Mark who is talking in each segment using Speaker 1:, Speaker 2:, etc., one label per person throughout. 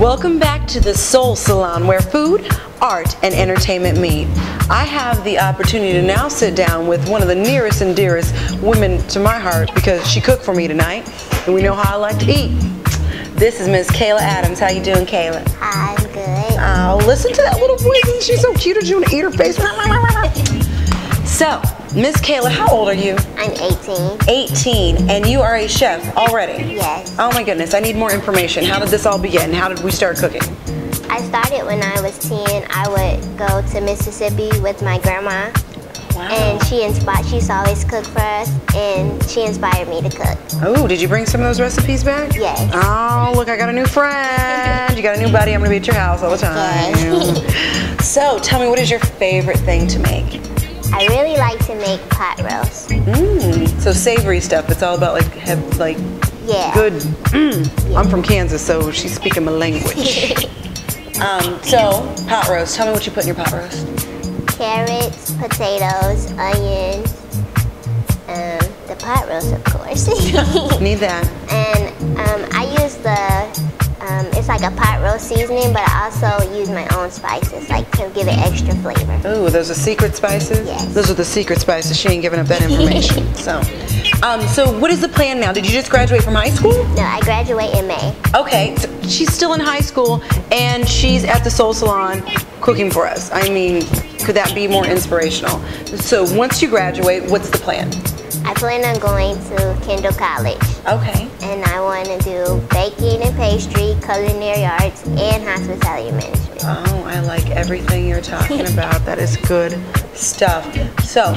Speaker 1: Welcome back to the Soul Salon, where food, art, and entertainment meet. I have the opportunity to now sit down with one of the nearest and dearest women to my heart because she cooked for me tonight, and we know how I like to eat. This is Miss Kayla Adams. How you doing, Kayla?
Speaker 2: I'm good.
Speaker 1: Oh, listen to that little voice. Isn't she so cute? Did you want to eat her face? So, Miss Kayla, how old are you?
Speaker 2: I'm 18.
Speaker 1: 18, and you are a chef already?
Speaker 2: Yes.
Speaker 1: Oh my goodness, I need more information. How did this all begin? How did we start cooking?
Speaker 2: I started when I was 10. I would go to Mississippi with my grandma.
Speaker 1: Wow.
Speaker 2: And she used to always cook for us, and she inspired me to cook.
Speaker 1: Oh, did you bring some of those recipes back?
Speaker 2: Yes.
Speaker 1: Oh, look, I got a new friend. You got a new buddy. I'm going to be at your house all the time.
Speaker 2: Yes.
Speaker 1: So, tell me, what is your favorite thing to make?
Speaker 2: I really like to make pot roast.
Speaker 1: So savory stuff. It's all about like
Speaker 2: Yeah.
Speaker 1: good. Yeah. I'm from Kansas, so she's speaking my language. So pot roast. Tell me what you put in your pot roast.
Speaker 2: Carrots, potatoes, onions, the pot roast, of course.
Speaker 1: Need that.
Speaker 2: And I use it's like a pot roast seasoning, but I also use my own spices, like to give it extra flavor.
Speaker 1: Oh, those are secret spices?
Speaker 2: Yes.
Speaker 1: Those are the secret spices. She ain't giving up that information. So what is the plan now? Did you just graduate from high school?
Speaker 2: No, I graduate in May.
Speaker 1: Okay, so she's still in high school, and she's at the Soul Salon cooking for us. I mean, could that be more inspirational? So once you graduate, what's the plan?
Speaker 2: I plan on going to Kendall College.
Speaker 1: Okay.
Speaker 2: And I want to do baking and pastry, culinary arts, and hospitality management.
Speaker 1: Oh, I like everything you're talking about. That is good stuff. So,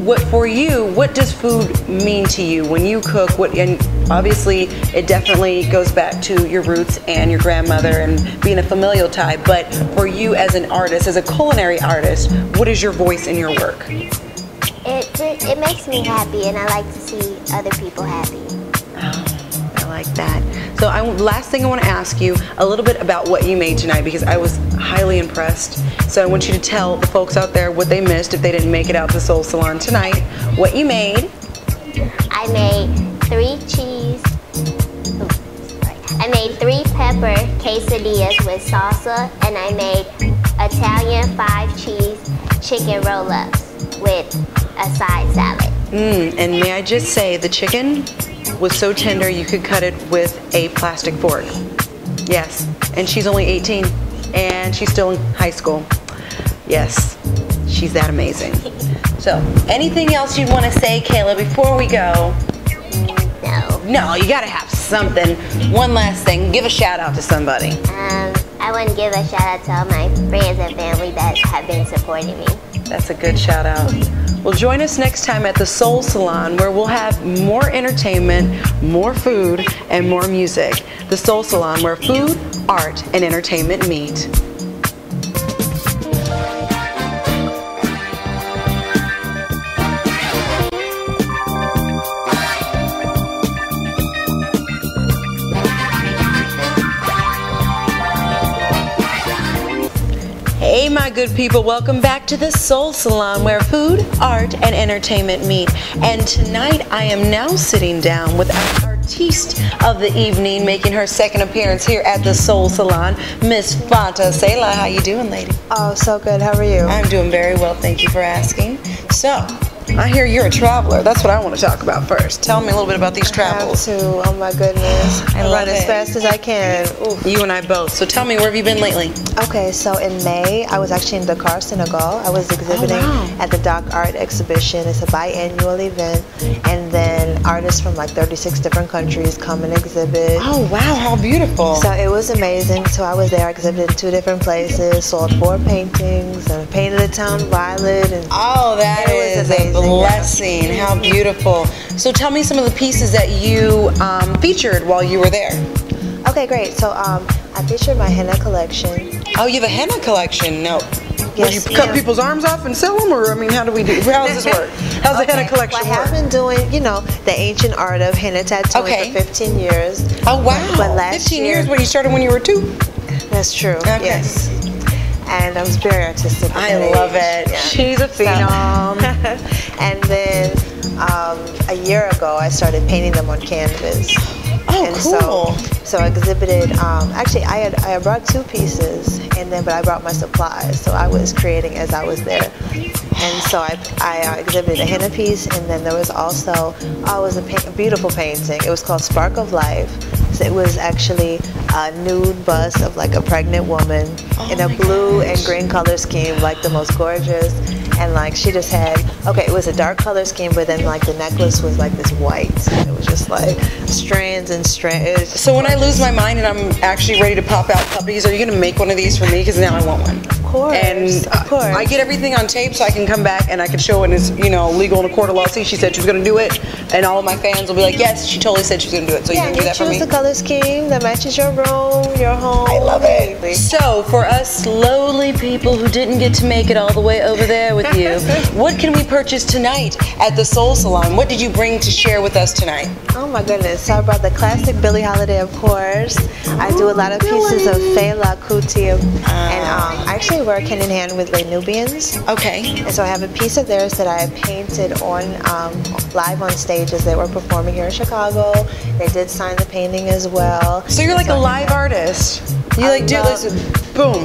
Speaker 1: what does food mean to you when you cook? And obviously, it definitely goes back to your roots and your grandmother and being a familial tie. But for you as an artist, as a culinary artist, what is your voice in your work?
Speaker 2: It makes me happy, and I like to see other people happy.
Speaker 1: Oh, I like that. So last thing I want to ask you a little bit about what you made tonight, because I was highly impressed. So I want you to tell the folks out there what they missed if they didn't make it out to the Soul Salon tonight. What you made.
Speaker 2: I made 3 pepper quesadillas with salsa, and I made Italian 5-cheese chicken roll-ups with a side salad.
Speaker 1: And may I just say, the chicken was so tender you could cut it with a plastic fork. Yes, and she's only 18, and she's still in high school. Yes, she's that amazing. So, anything else you'd want to say, Kayla, before we go? No, you gotta have something. One last thing, give a shout out to somebody.
Speaker 2: I want to give a shout out to all my friends and family that have been supporting me.
Speaker 1: That's a good shout out. Well, join us next time at the Soul Salon, where we'll have more entertainment, more food, and more music. The Soul Salon, where food, art, and entertainment meet. Hey my good people, welcome back to the Soul Salon, where food, art, and entertainment meet. And tonight I am now sitting down with our artiste of the evening, making her second appearance here at the Soul Salon, Miss Fanta Sela. How you doing, lady?
Speaker 3: Oh, so good. How are you?
Speaker 1: I'm doing very well, thank you for asking. So, I hear you're a traveler. That's what I want to talk about first. Tell me a little bit about these travels.
Speaker 3: I have to. Oh my goodness.
Speaker 1: I
Speaker 3: run
Speaker 1: love
Speaker 3: as
Speaker 1: it.
Speaker 3: fast as I can. Ooh.
Speaker 1: You and I both. So tell me, where have you been lately?
Speaker 3: Okay, so in May, I was actually in Dakar, Senegal. I was exhibiting at the Doc Art Exhibition. It's a biannual event, and then artists from like 36 different countries come and exhibit.
Speaker 1: Oh wow, how beautiful.
Speaker 3: So it was amazing. So I was there, I exhibited in 2 different places, sold 4 paintings, and painted the town violet. And
Speaker 1: oh, that is a blessing. Yeah. How beautiful. So tell me some of the pieces that you featured while you were there.
Speaker 3: Okay, great. So I featured my henna collection.
Speaker 1: Oh, you have a henna collection? No.
Speaker 3: Yes,
Speaker 1: would you cut people's arms off and sell them, or I mean, how does this work? How's the henna collection
Speaker 3: work? I have been doing, you know, the ancient art of henna tattooing for 15 years.
Speaker 1: Oh wow!
Speaker 3: But last
Speaker 1: 15 years when you started when you were 2.
Speaker 3: That's true. Okay. Yes. And I was very artistic.
Speaker 1: I love it. Yeah. She's a phenom.
Speaker 3: And then a year ago, I started painting them on canvas.
Speaker 1: Oh,
Speaker 3: and
Speaker 1: cool.
Speaker 3: So I exhibited, actually I brought 2 pieces, but I brought my supplies. So I was creating as I was there. And so I exhibited a henna piece, and then there was also, it was a beautiful painting. It was called Spark of Life. So it was actually a nude bust of like a pregnant woman in a blue and green color scheme, like the most gorgeous. And like she just had, it was a dark color scheme, but then like the necklace was like this white. It was just like strands and strands.
Speaker 1: So when I lose my mind and I'm actually ready to pop out puppies, are you going to make one of these for me? Because now I want one.
Speaker 3: Of course.
Speaker 1: And
Speaker 3: of course.
Speaker 1: I get everything on tape so I can come back and I can show it as, legal in a court of law. See, she said she was going to do it. And all of my fans will be like, yes, she totally said she was going to do it. So you can do that for me?
Speaker 3: choose the color scheme that matches your room, your home.
Speaker 1: I love it. So for us lowly people who didn't get to make it all the way over there with you, what can we purchase tonight at the Soul Salon? What did you bring to share with us tonight?
Speaker 3: Oh my goodness. So I brought the classic Billie Holiday, of course. I do a lot of pieces of Fela Kuti, and I actually work hand in hand with Les Nubians.
Speaker 1: Okay.
Speaker 3: And so I have a piece of theirs that I painted on live on stage as they were performing here in Chicago. They did sign the painting as well.
Speaker 1: So you're like a live artist. You like do this, boom.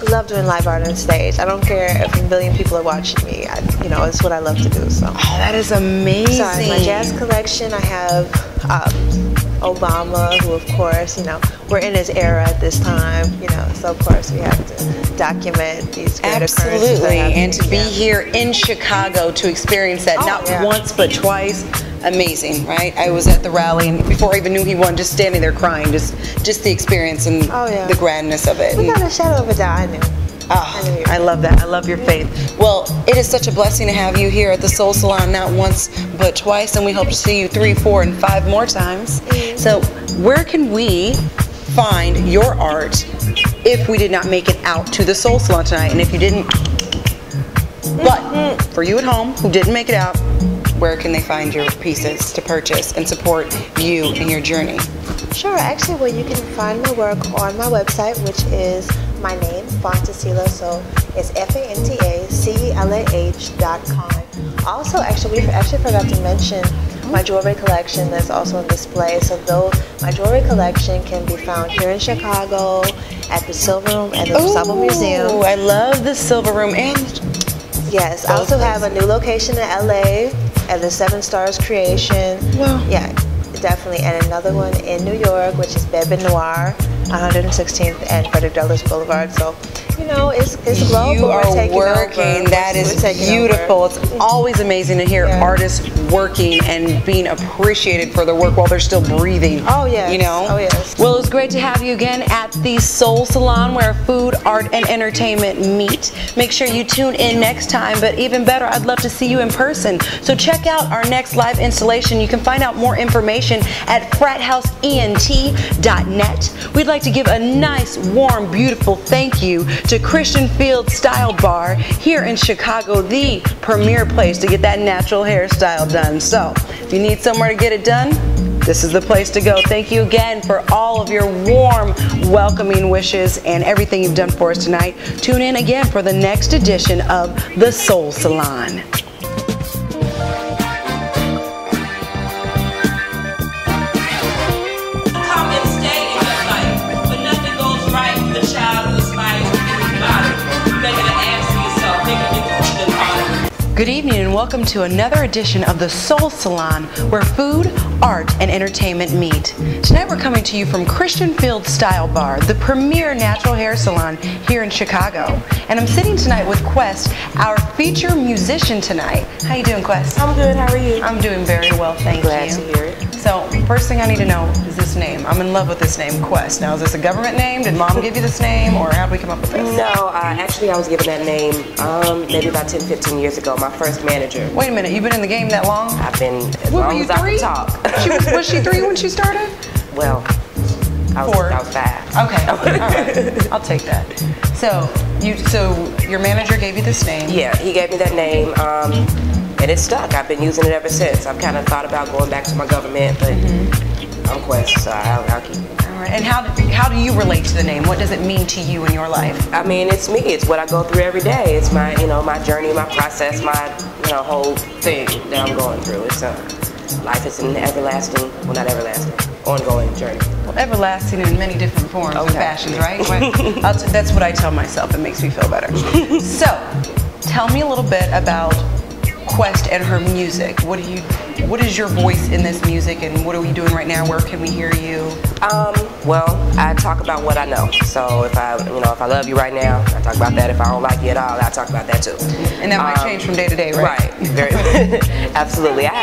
Speaker 3: Love doing live art on stage. I don't care if a million people are watching me. It's what I love to do. So.
Speaker 1: Oh, that is amazing.
Speaker 3: So in my jazz collection, I have Obama, who of course, we're in his era at this time, so of course we have to document these great occurrences.
Speaker 1: Absolutely, and to be here in Chicago to experience that, not once but twice. Amazing, right? I was at the rally, and before I even knew he won, just standing there crying, just the experience and the grandness of it.
Speaker 3: Without a shadow of a doubt, I knew.
Speaker 1: Oh, I love that. I love your faith. Well, it is such a blessing to have you here at the Soul Salon, not once but twice, and we hope to see you 3, 4, and 5 more times. So where can we find your art if we did not make it out to the Soul Salon tonight? And if you didn't, but for you at home who didn't make it out, where can they find your pieces to purchase and support you in your journey?
Speaker 3: Sure. Actually, you can find my work on my website, which is my name, Fantacelah. So it's FANTACELAH.com. Also, we actually forgot to mention my jewelry collection that's also on display. So my jewelry collection can be found here in Chicago at the Silver Room and the Sabo Museum.
Speaker 1: Oh, I love the Silver Room. And
Speaker 3: yes, I also have a new location in LA at the 7 Stars Creation.
Speaker 1: Wow.
Speaker 3: Yeah, definitely. And another one in New York, which is Bebe Noir, 116th and Frederick Douglass Boulevard. So, it's global.
Speaker 1: You are working. That is beautiful. It's always amazing to hear artists working and being appreciated for their work while they're still breathing.
Speaker 3: Oh, yes.
Speaker 1: Oh,
Speaker 3: yes.
Speaker 1: Well, it was great to have you again at the Soul Salon, where food, art, and entertainment meet. Make sure you tune in next time, but even better, I'd love to see you in person. So check out our next live installation. You can find out more information at fratHouseENT.net. We'd like to give a nice, warm, beautiful thank you to Christian Field Style Bar here in Chicago, the premier place to get that natural hairstyle done. So if you need somewhere to get it done, this is the place to go. Thank you again for all of your warm, welcoming wishes and everything you've done for us tonight. Tune in again for the next edition of the Soul Salon. Good evening and welcome to another edition of the Soul Salon, where food, art, and entertainment meet. Tonight we're coming to you from Christian Field Style Bar, the premier natural hair salon here in Chicago. And I'm sitting tonight with Quest, our feature musician tonight. How you doing, Quest?
Speaker 4: I'm good. How are you?
Speaker 1: I'm doing very well, thank you.
Speaker 4: Glad to hear it.
Speaker 1: So, first thing I need to know is this name. I'm in love with this name, Quest. Now, is this a government name? Did Mom give you this name, or how did we come up with this?
Speaker 4: No, actually I was given that name maybe about 10, 15 years ago. My first manager.
Speaker 1: Wait a minute, you've been in the game that long?
Speaker 4: I've been as long as I can talk.
Speaker 1: Was she 3 when she started?
Speaker 4: Well, I was
Speaker 1: 4.
Speaker 4: I was 5.
Speaker 1: Okay, all right, I'll take that. So your manager gave you this name?
Speaker 4: Yeah, he gave me that name, and it stuck. I've been using it ever since. I've kind of thought about going back to my government, but I'm Quest, so I'll keep it.
Speaker 1: All right, and how do you relate to the name? What does it mean to you in your life?
Speaker 4: I mean, it's me. It's what I go through every day. It's my, my journey, my process, my, whole thing that I'm going through. It's life is an everlasting, well, not everlasting, ongoing journey.
Speaker 1: Well, everlasting in many different forms and fashions, right? That's what I tell myself. It makes me feel better. So, tell me a little bit about Quest and her music. What is your voice in this music, and what are we doing right now? Where can we hear you?
Speaker 4: Well, I talk about what I know. So if I love you right now, I talk about that. If I don't like you at all, I talk about that too.
Speaker 1: And that might change from day to day, right?
Speaker 4: Right. Very. Absolutely. I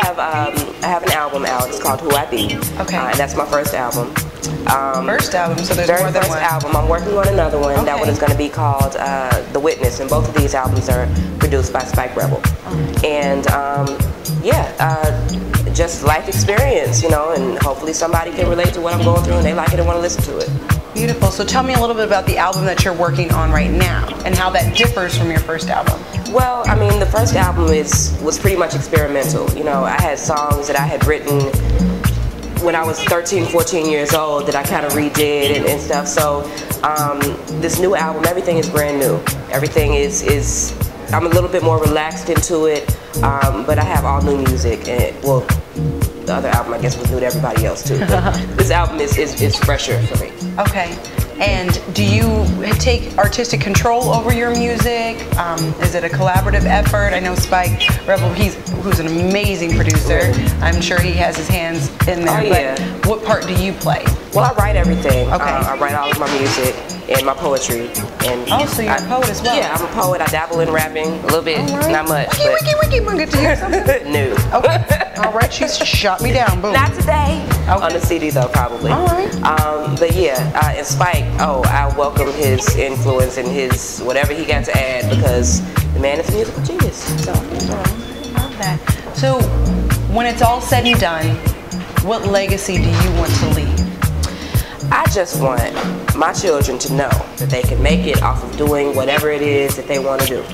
Speaker 4: have an album out. It's called Who I Be.
Speaker 1: Okay.
Speaker 4: And that's my first album.
Speaker 1: First album, so there's
Speaker 4: very
Speaker 1: more than
Speaker 4: first
Speaker 1: one.
Speaker 4: album. I'm working on another one.
Speaker 1: Okay.
Speaker 4: That one is going to be called The Witness, and both of these albums are produced by Spike Rebel. And just life experience, and hopefully somebody can relate to what I'm going through and they like it and want to listen to it.
Speaker 1: Beautiful. So tell me a little bit about the album that you're working on right now and how that differs from your first album.
Speaker 4: Well, I mean, the first album was pretty much experimental. I had songs that I had written when I was 13, 14 years old that I kind of redid and stuff. So this new album, everything is brand new. Everything is I'm a little bit more relaxed into it, but I have all new music. And the other album, I guess, was new to everybody else too. But this album is fresher for me.
Speaker 1: Okay. And do you take artistic control over your music? Is it a collaborative effort? I know Spike Rebel, who's an amazing producer. I'm sure he has his hands in there.
Speaker 4: Oh, yeah.
Speaker 1: But what part do you play?
Speaker 4: Well, I write everything.
Speaker 1: Okay.
Speaker 4: I write all of my music and my poetry. And
Speaker 1: so you're a poet as well?
Speaker 4: Yeah, I'm a poet. I dabble in rapping a little bit, not much.
Speaker 1: Wiki, get to hear something?
Speaker 4: No.
Speaker 1: Okay. All right, she's shot me down. Boom.
Speaker 4: Not today. Okay. On the CD though, probably.
Speaker 1: All right.
Speaker 4: But yeah, and Spike, I welcome his influence and his whatever he got to add, because the man is a musical genius. So,
Speaker 1: love that. So, when it's all said and done, what legacy do you want to leave?
Speaker 4: I just want my children to know that they can make it off of doing whatever it is that they want to do.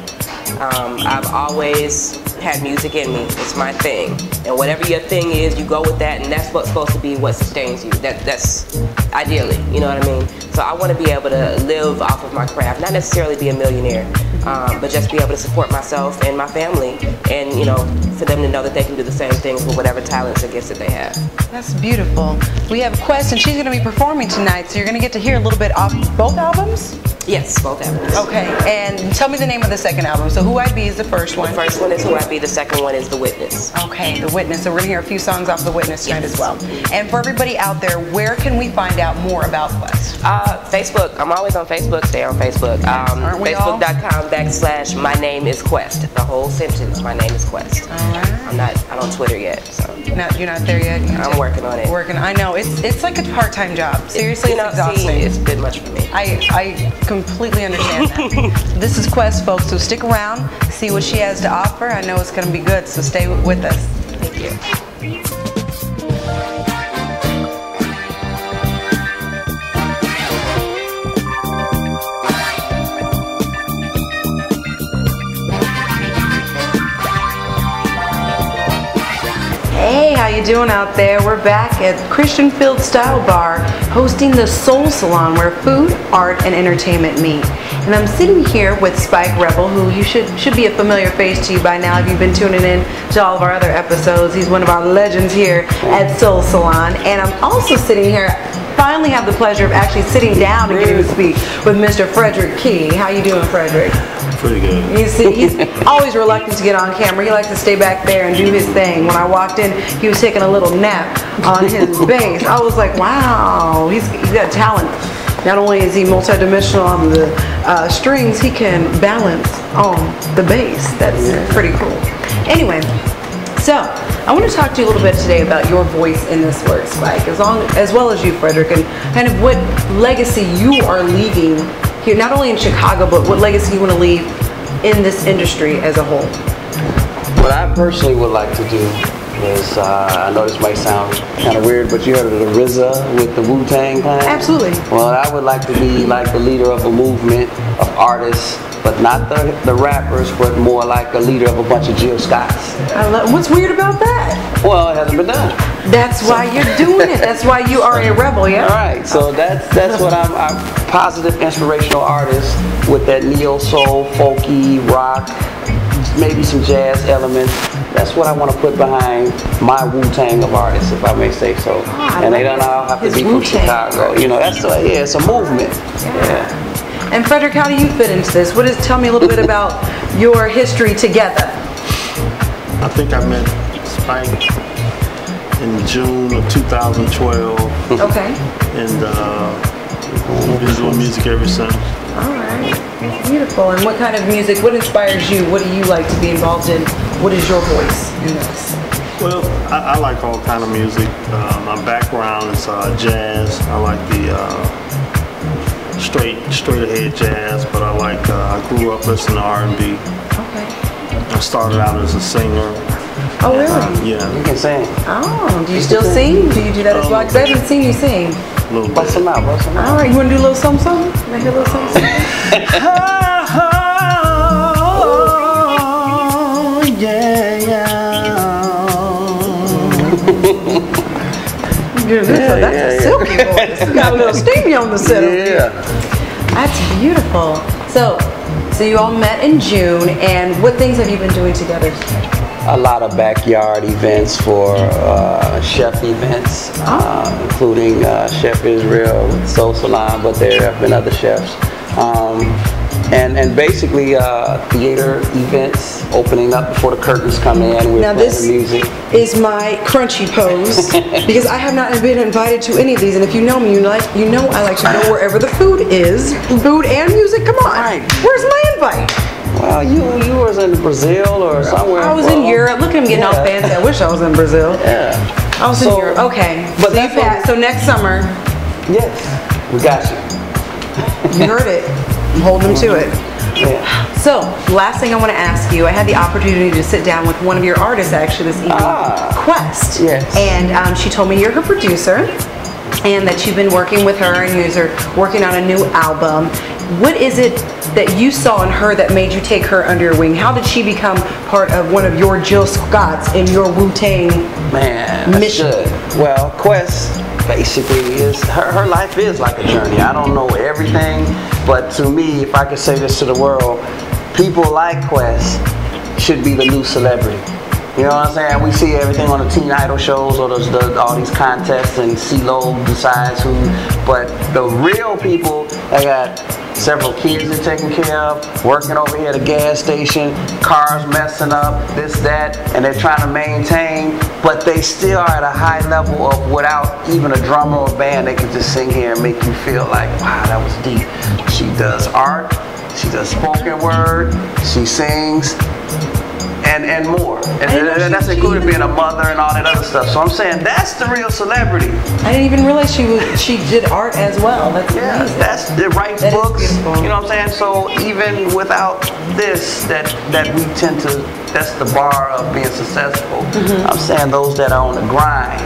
Speaker 4: I've always had music in me. It's my thing. And whatever your thing is, you go with that, and that's what's supposed to be what sustains you. That's ideally, you know what I mean? So I want to be able to live off of my craft, not necessarily be a millionaire, but just be able to support myself and my family, and for them to know that they can do the same things with whatever talents and gifts that they have.
Speaker 1: That's beautiful. We have Quest, and she's going to be performing tonight, so you're going to get to hear a little bit off both albums?
Speaker 4: Yes, both albums.
Speaker 1: Okay, and tell me the name of the second album. So Who I Be is the first one.
Speaker 4: The first one is Who I Be, the second one is The Witness.
Speaker 1: Okay, The Witness. So we're going to hear a few songs off The Witness tonight as well. And for everybody out there, where can we find out more about Quest?
Speaker 4: Facebook. I'm always on Facebook. Stay on Facebook. Facebook.com/my name is Quest. The whole sentence, my name is Quest.
Speaker 1: All right.
Speaker 4: I'm not on Twitter yet, so.
Speaker 1: No, you're not there yet?
Speaker 4: I'm working on it.
Speaker 1: I know. It's like a part-time job. Seriously, it's exhausting.
Speaker 4: It's a bit much for me.
Speaker 1: I completely understand that. This is Quest, folks, so stick around, see what she has to offer. I know it's going to be good, so stay with us.
Speaker 4: Thank you.
Speaker 1: Hey, how you doing out there? We're back at Christian Field Style Bar hosting the Soul Salon, where food, art, and entertainment meet. And I'm sitting here with Spike Rebel, who you should be a familiar face to you by now if you've been tuning in to all of our other episodes. He's one of our legends here at Soul Salon. And I'm also sitting here, finally have the pleasure of actually sitting down and getting to speak with Mr. Frederick Key. How you doing, Frederick?
Speaker 5: Pretty good.
Speaker 1: You see, he's always reluctant to get on camera. He likes to stay back there and do his thing. When I walked in, he was taking a little nap on his bass. I was like, wow, he's got talent. Not only is he multidimensional on the strings, he can balance on the bass. That's pretty cool. Anyway, so I want to talk to you a little bit today about your voice in this work, Spike, as well as you, Frederick, and kind of what legacy you are leaving here, not only in Chicago, but what legacy you want to leave in this industry as a whole.
Speaker 5: What I personally would like to do is, I know this might sound kind of weird, but you heard of the RZA with the Wu-Tang Clan?
Speaker 1: Absolutely.
Speaker 5: Well, I would like to be like the leader of a movement of artists, but not the rappers, but more like the leader of a bunch of Jill Scotts.
Speaker 1: What's weird about that?
Speaker 5: Well, it hasn't been done.
Speaker 1: That's why you're doing it. That's why you are a rebel, yeah?
Speaker 5: All right, so that's what I'm positive, inspirational artist with that neo soul, folky, rock, maybe some jazz elements. that's what I want to put behind my Wu-Tang of artists, if I may say so. And they don't all have to be from Chicago. You know, that's it's a movement. Yeah.
Speaker 1: And Frederick, how do you fit into this? Tell me a little bit about your history together.
Speaker 6: I think I met Spike in June of 2012.
Speaker 1: Okay.
Speaker 6: And we've been doing music ever since.
Speaker 1: All right. Beautiful. And what kind of music, what inspires you? What do you like to be involved in? What is your voice in this?
Speaker 6: Well, I like all kind of music. My background is jazz. I like the straight ahead jazz, but I grew up listening to R&B.
Speaker 1: Okay.
Speaker 6: I started out as a singer.
Speaker 1: Oh, really?
Speaker 6: Yeah.
Speaker 5: You can sing.
Speaker 1: Oh, do you still sing? Do you do that as well? Because I haven't seen you sing.
Speaker 6: A little bit.
Speaker 5: Bust them out.
Speaker 1: All right, you want to do a little something? Can I hear a little something?
Speaker 6: Oh, yeah.
Speaker 1: That's a silky voice. You got a little steamy on the set.
Speaker 5: Yeah.
Speaker 1: That's beautiful. So you all met in June, and what things have you been doing together?
Speaker 5: A lot of backyard events for chef events, including Chef Israel, Soul Salon, but there have been other chefs. And basically theater events, opening up before the curtains come in. We're
Speaker 1: now
Speaker 5: playing
Speaker 1: this
Speaker 5: music.
Speaker 1: is my crunchy pose because I have not been invited to any of these, and if you know me, you know I like to go wherever the food is. Food and music, come on.
Speaker 5: Right.
Speaker 1: Where's my invite?
Speaker 5: Well, you was in Brazil or somewhere.
Speaker 1: I was in Europe. Look at him getting all fancy. I wish I was in Brazil.
Speaker 5: Yeah.
Speaker 1: I was in Europe. Okay.
Speaker 5: But
Speaker 1: so next summer.
Speaker 5: Yes, we got you.
Speaker 1: You heard it. I'm holding him to it.
Speaker 5: Yeah.
Speaker 1: So, last thing I want to ask you, I had the opportunity to sit down with one of your artists actually this evening, Quest.
Speaker 5: Yes.
Speaker 1: And she told me you're her producer and that you've been working with her and you're working on a new album. What is it that you saw in her that made you take her under your wing? How did she become part of one of your Jill Scotts in your Wu-Tang mission?
Speaker 5: Good. Well, Quest basically is her life is like a journey. I don't know everything, but to me, if I could say this to the world, people like Quest should be the new celebrity. You know what I'm saying? We see everything on the teen idol shows or all these contests, and CeeLo decides who, but the real people that got several kids they're taking care of, working over here at a gas station, cars messing up, this, that, and they're trying to maintain, but they still are at a high level of without even a drummer or band, they can just sing here and make you feel like, wow, that was deep. She does art, she does spoken word, she sings, and more. And that's including being a mother and all that other stuff. So I'm saying that's the real celebrity.
Speaker 1: I didn't even realize she did art as well. That's amazing.
Speaker 5: It writes books. You know what I'm saying? So even without this, that we tend to, that's the bar of being successful. I'm saying those that are on the grind,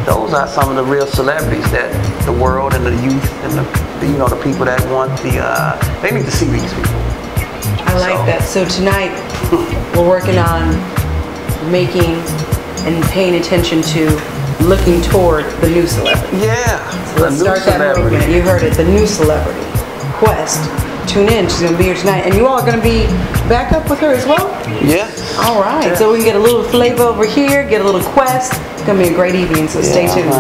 Speaker 5: those are some of the real celebrities that the world and the youth and the people that want they need to see these people.
Speaker 1: I like that. So tonight we're working on making and paying attention to looking toward the new celebrity.
Speaker 5: Yeah.
Speaker 1: So let's start that movement. You heard it, the new celebrity. Quest. Tune in. She's going to be here tonight. And you all are going to be back up with her as well?
Speaker 5: Yeah.
Speaker 1: All right. Yeah. So we can get a little flavor over here, get a little Quest. It's going to be a great evening, so stay tuned.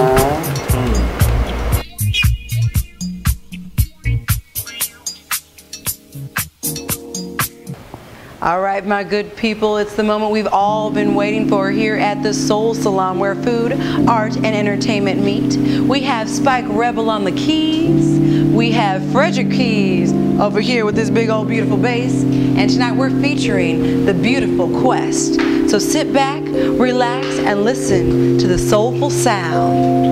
Speaker 1: All right, my good people, it's the moment we've all been waiting for here at the Soul Salon, where food, art, and entertainment meet. We have Spike Rebel on the keys. We have Frederick Keys over here with this big old beautiful bass. And tonight we're featuring the beautiful Quest. So sit back, relax, and listen to the soulful sound.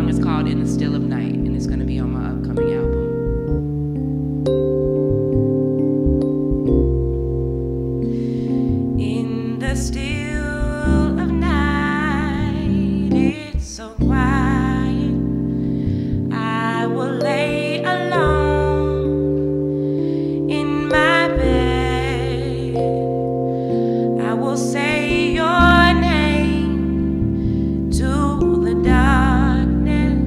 Speaker 7: It's called
Speaker 4: In the Still of Night, and it's going to be on my upcoming album. In the still of night, it's so quiet, I will lay alone in my bed. I will say your name to the darkness.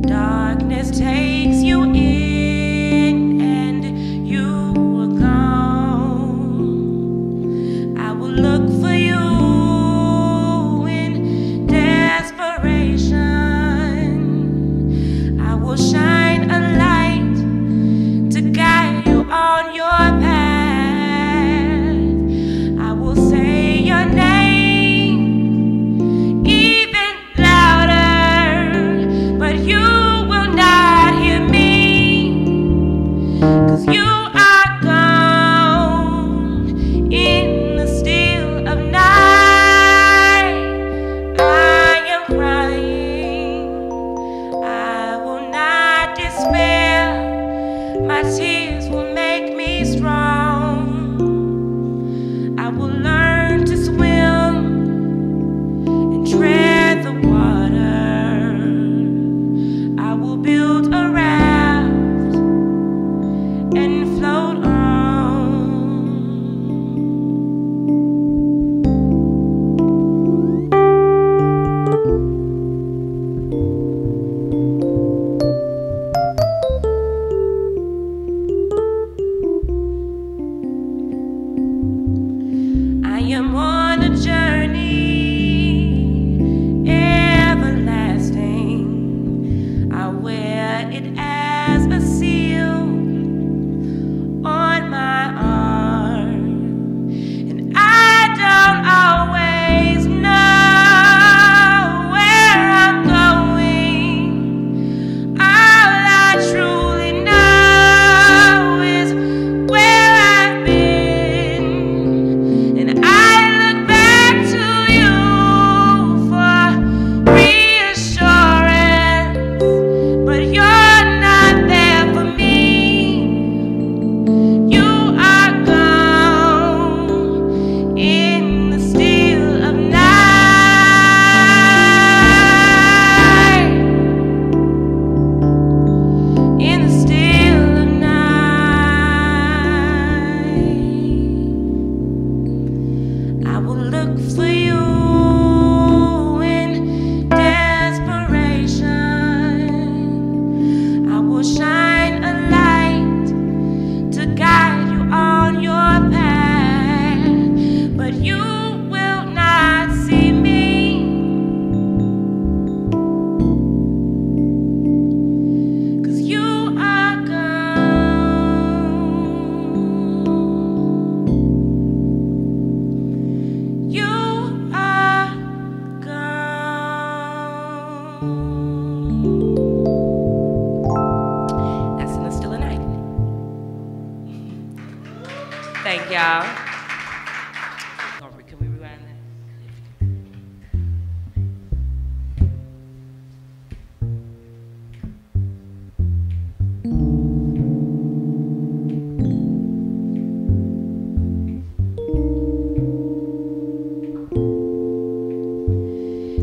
Speaker 4: Darkness takes you in and you are gone. I will look for you in desperation. I will shine a light to guide you on your path. I will say your name even louder, but you will not hear me, 'cause you are gone in the still of night. I am crying, I will not despair, my tears will make me strong. I will learn to swim and tread the water. I will build a raft and float on. I am on a journey everlasting. I wear it as a seal on my arm, and I don't always know where I'm going. All I truly know is where I've been, and I look back to you for reassurance, but you're not there for me. You are gone in the still of night. In the still of night, I will look for you in desperation. I will shine a light to guide you on your path, but you will not see me, 'cause you are gone. You are gone. That's in the still of night. Thank y'all. Can we rewind that?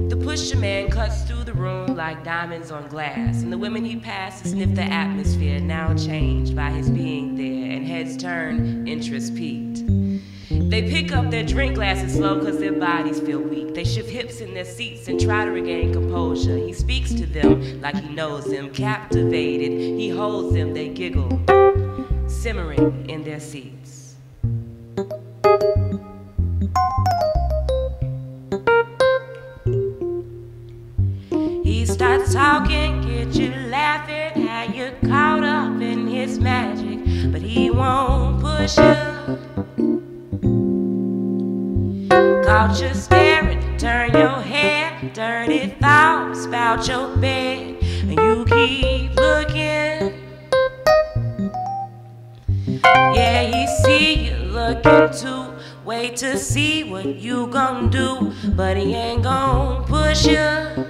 Speaker 4: The pusher man cuts through the room like diamonds on glass, and the women he passed to sniff the atmosphere, now changed by his being there, and heads turn, interest peaked. They pick up their drink glasses slow cause their bodies feel weak. They shift hips in their seats and try to regain composure. He speaks to them like he knows them, captivated. He holds them, they giggle, simmering in their seats. He starts talking, get you laughing, how you're caught up in his magic, but he won't push you. Caught you staring, turn your head, dirty thoughts about your bed, and you keep looking. Yeah, he see you looking too, wait to see what you gon' do, but he ain't gon' push you.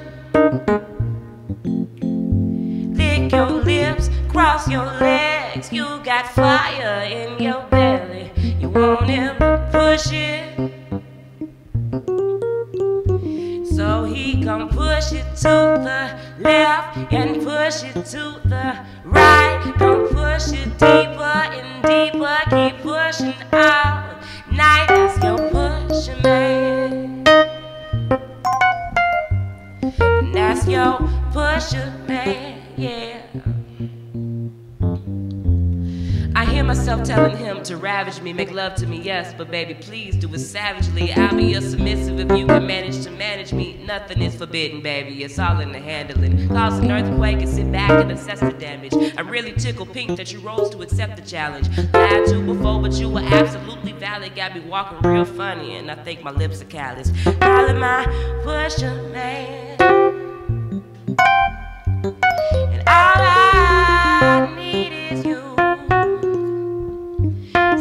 Speaker 4: cross your legs, you got fire in your belly. You want him to push it, so he gon' push it to the left and push it to the right. Don't push it deeper and deeper, keep pushing out. Night, that's your pusher man. And that's your pusher man, yeah. I hear myself telling him to ravage me, make love to me, yes, but baby, please do it savagely. I'll be your submissive if you can manage to manage me. Nothing is forbidden, baby, it's all in the handling. Cause an earthquake and sit back and assess the damage. I really tickle pink that you rose to accept the challenge. Lied to before, but you were absolutely valid. Got me walking real funny, and I think my lips are callous. Calling my pusher man, and all I need is you.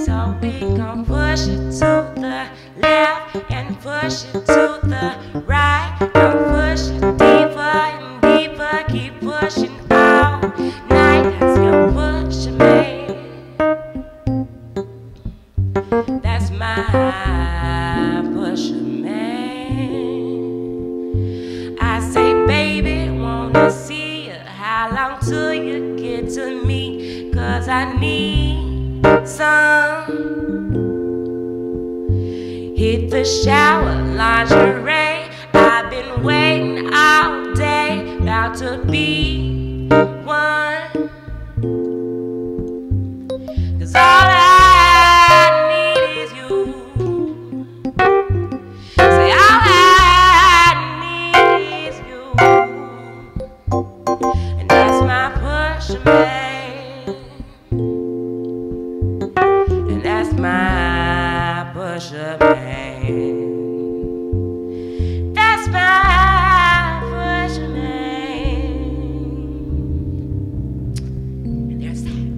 Speaker 4: So we gon' push it to the left and push it to the right. Don't push it deeper and deeper, keep pushing out. Night, that's your pusher man. That's my pusher man. I say, baby, wanna see you. How long till you get to me? Cause I need some. Hit the shower, lingerie. I've been waiting all day, about to be one. Cause all I need is you. Say all I need is you. And that's my pusher man. And that's my pusher man. That's my pusher man. And there's that.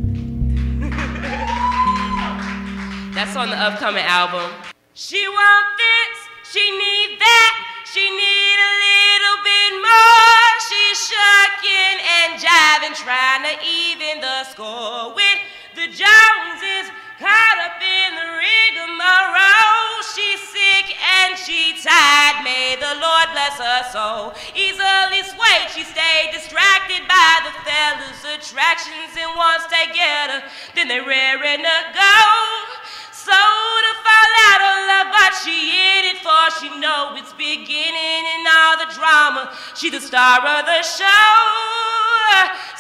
Speaker 4: That's on the upcoming album. She want this, she need that, she need a little bit more. She's shucking and jiving, trying to even the score with the Joneses. Caught up in the rigmarole, she's sick and she tired. May the Lord bless her soul. Easily swayed, she stayed distracted by the fellas' attractions, and once they get her, then they raring to go. So to fall out of love, but she in it for she know it's beginning and all the drama. She the star of the show.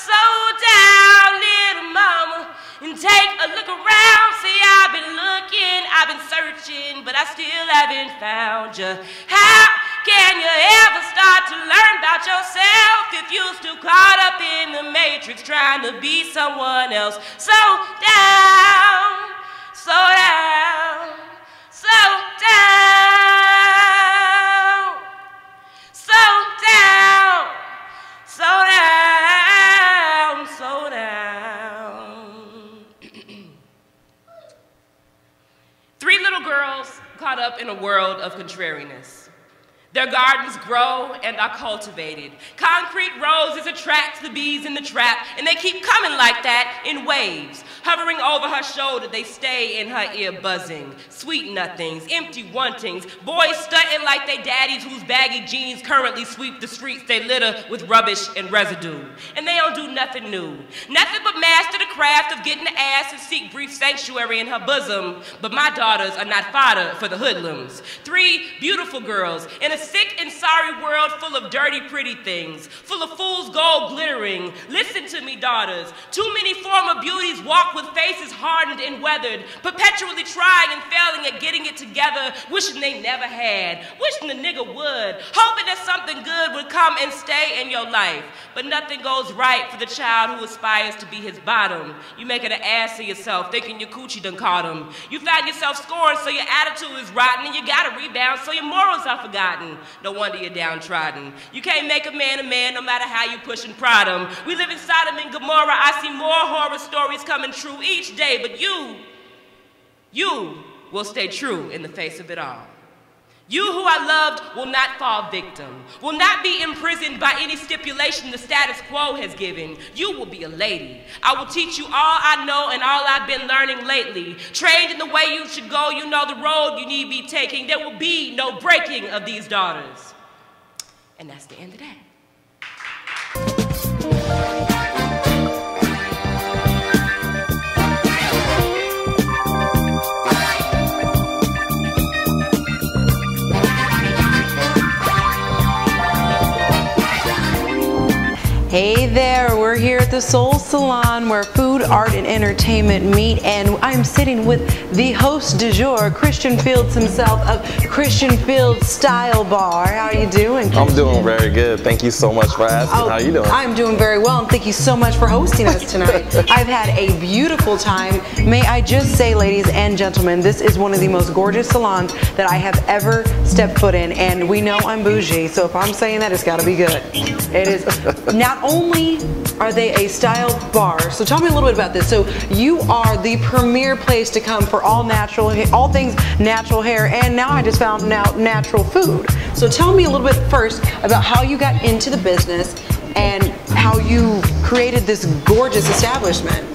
Speaker 4: So down, little mama, and take a look around. See, I've been looking, I've been searching, but I still haven't found you. How can you ever start to learn about yourself if you're still caught up in the matrix trying to be someone else? So down, so down, so down, so down, so down, so down. Three little girls caught up in a world of contrariness. Their gardens grow and are cultivated. Concrete roses attract the bees in the trap, and they keep coming like that in waves. Hovering over her shoulder, they stay in her ear buzzing. Sweet nothings, empty wantings, boys stunting like they daddies whose baggy jeans currently sweep the streets they litter with rubbish and residue. And they don't do nothing new. Nothing but master the craft of getting the ass and seek brief sanctuary in her bosom. But my daughters are not fodder for the hoodlums. Three beautiful girls in a sick and sorry world full of dirty, pretty things, full of fool's gold glittering. Listen to me, daughters. Too many former beauties walk with faces hardened and weathered, perpetually trying and failing at getting it together, wishing they never had, wishing the nigga would, hoping that something good would come and stay in your life. But nothing goes right for the child who aspires to be his bottom. You making an ass of yourself, thinking your coochie done caught him. You find yourself scoring, so your attitude is rotten, and you gotta rebound, so your morals are forgotten. No wonder you're downtrodden. You can't make a man no matter how you push and prod him. We live in Sodom and Gomorrah. I see more horror stories coming true each day, but you will stay true in the face of it all. You who I loved will not fall victim, will not be imprisoned by any stipulation the status quo has given. You will be a lady. I will teach you all I know and all I've been learning lately. Trained in the way you should go, you know the road you need be taking. There will be no breaking of these daughters. And that's the end of that.
Speaker 1: Hey there, we're here at the Soul Salon where food, art, and entertainment meet, and I'm sitting with the host du jour, Christian Fields himself of Christian Fields Style Bar. How are you doing?
Speaker 7: I'm doing very good. Thank you so much for asking. How are you doing?
Speaker 1: I'm doing very well, and thank you so much for hosting us tonight. I've had a beautiful time. May I just say, ladies and gentlemen, this is one of the most gorgeous salons that I have ever stepped foot in, and we know I'm bougie, so if I'm saying that, it's gotta be good. It is. Not only are they a style bar, so tell me a little bit about this. So you are the premier place to come for all things natural hair, and now I just found out natural food. So tell me a little bit first about how you got into the business and how you created this gorgeous establishment.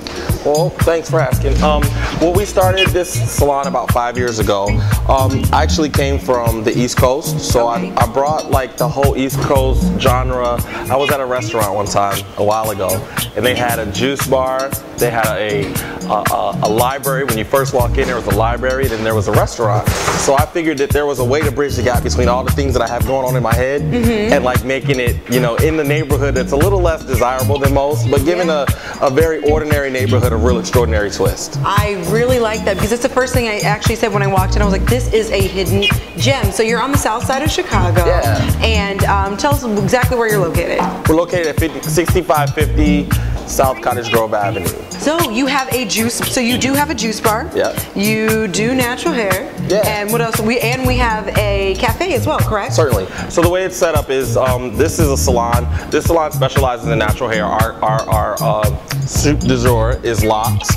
Speaker 7: Well, thanks for asking. Well, we started this salon about 5 years ago. I actually came from the East Coast, so
Speaker 1: okay.
Speaker 7: I brought like the whole East Coast genre. I was at a restaurant one time a while ago, and they had a juice bar. They had a library. When you first walk in, there was a library, then there was a restaurant. So I figured that there was a way to bridge the gap between all the things that I have going on in my head and like making it, you know, in the neighborhood that's a little less desirable than most, but giving a very ordinary neighborhood a real extraordinary twist.
Speaker 1: I really like that because that's the first thing I actually said when I walked in. I was like, this is a hidden gem. So you're on the south side of Chicago.
Speaker 7: Yeah.
Speaker 1: And tell us exactly where you're located.
Speaker 7: We're located at 6550 South Cottage Grove Avenue.
Speaker 1: So you have a juice, so you do have a juice bar.
Speaker 7: Yeah.
Speaker 1: You do natural hair.
Speaker 7: Yeah.
Speaker 1: And what else? We have a cafe as well, correct?
Speaker 7: Certainly. So the way it's set up is this is a salon. This salon specializes in natural hair. Our soup du jour is locks,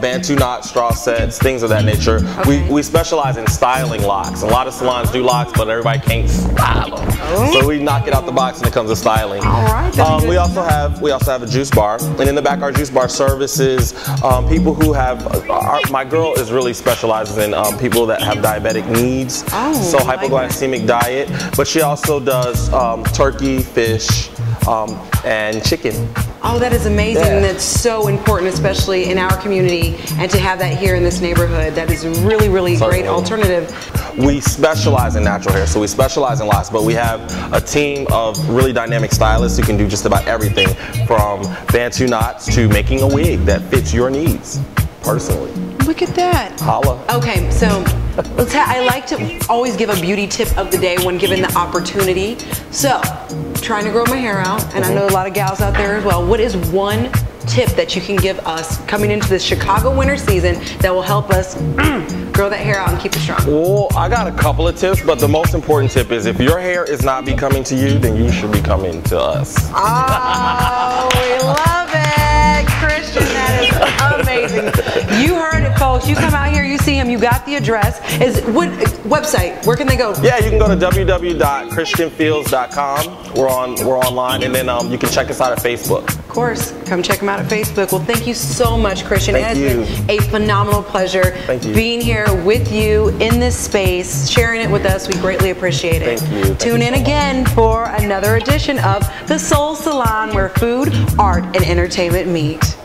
Speaker 7: bantu knots, straw sets, things of that nature.
Speaker 1: Okay.
Speaker 7: We specialize in styling locks. A lot of salons do locks, but everybody can't style them. So we knock it out the box when it comes to styling.
Speaker 1: All right.
Speaker 7: We also have a juice bar, and in the back our juice bar services people who have. My girl is really specializes in people that have diabetic needs, so hypoglycemic diet. But she also does turkey, fish, and chicken.
Speaker 1: Oh, that is amazing.
Speaker 7: Yeah.
Speaker 1: That's so important, especially in our community, and to have that here in this neighborhood. That is a really, really great alternative.
Speaker 7: We specialize in natural hair, so we specialize in locks, but we have a team of really dynamic stylists who can do just about everything from bantu knots to making a wig that fits your needs, personally.
Speaker 1: Look at that.
Speaker 7: Holla.
Speaker 1: Okay, so I like to always give a beauty tip of the day when given the opportunity. So, trying to grow my hair out, and I know a lot of gals out there as well. What is one tip that you can give us coming into this Chicago winter season that will help us grow that hair out and keep it strong?
Speaker 7: Well, I got a couple of tips, but the most important tip is if your hair is not becoming to you, then you should be coming to us.
Speaker 1: Oh, we love it, Christian. That is amazing. You heard it, folks. You come out here, you see him, you got the address. What website? Where can they go?
Speaker 7: Yeah, you can go to www.christianfields.com. We're online, and then you can check us out at Facebook.
Speaker 1: Of course, come check them out at Facebook. Well, thank you so much, Christian.
Speaker 7: Thank you.
Speaker 1: It has been a phenomenal pleasure being here with you in this space, sharing it with us. We greatly appreciate it.
Speaker 7: Thank you.
Speaker 1: Tune in again for another edition of the Soul Salon, where food, art, and entertainment meet.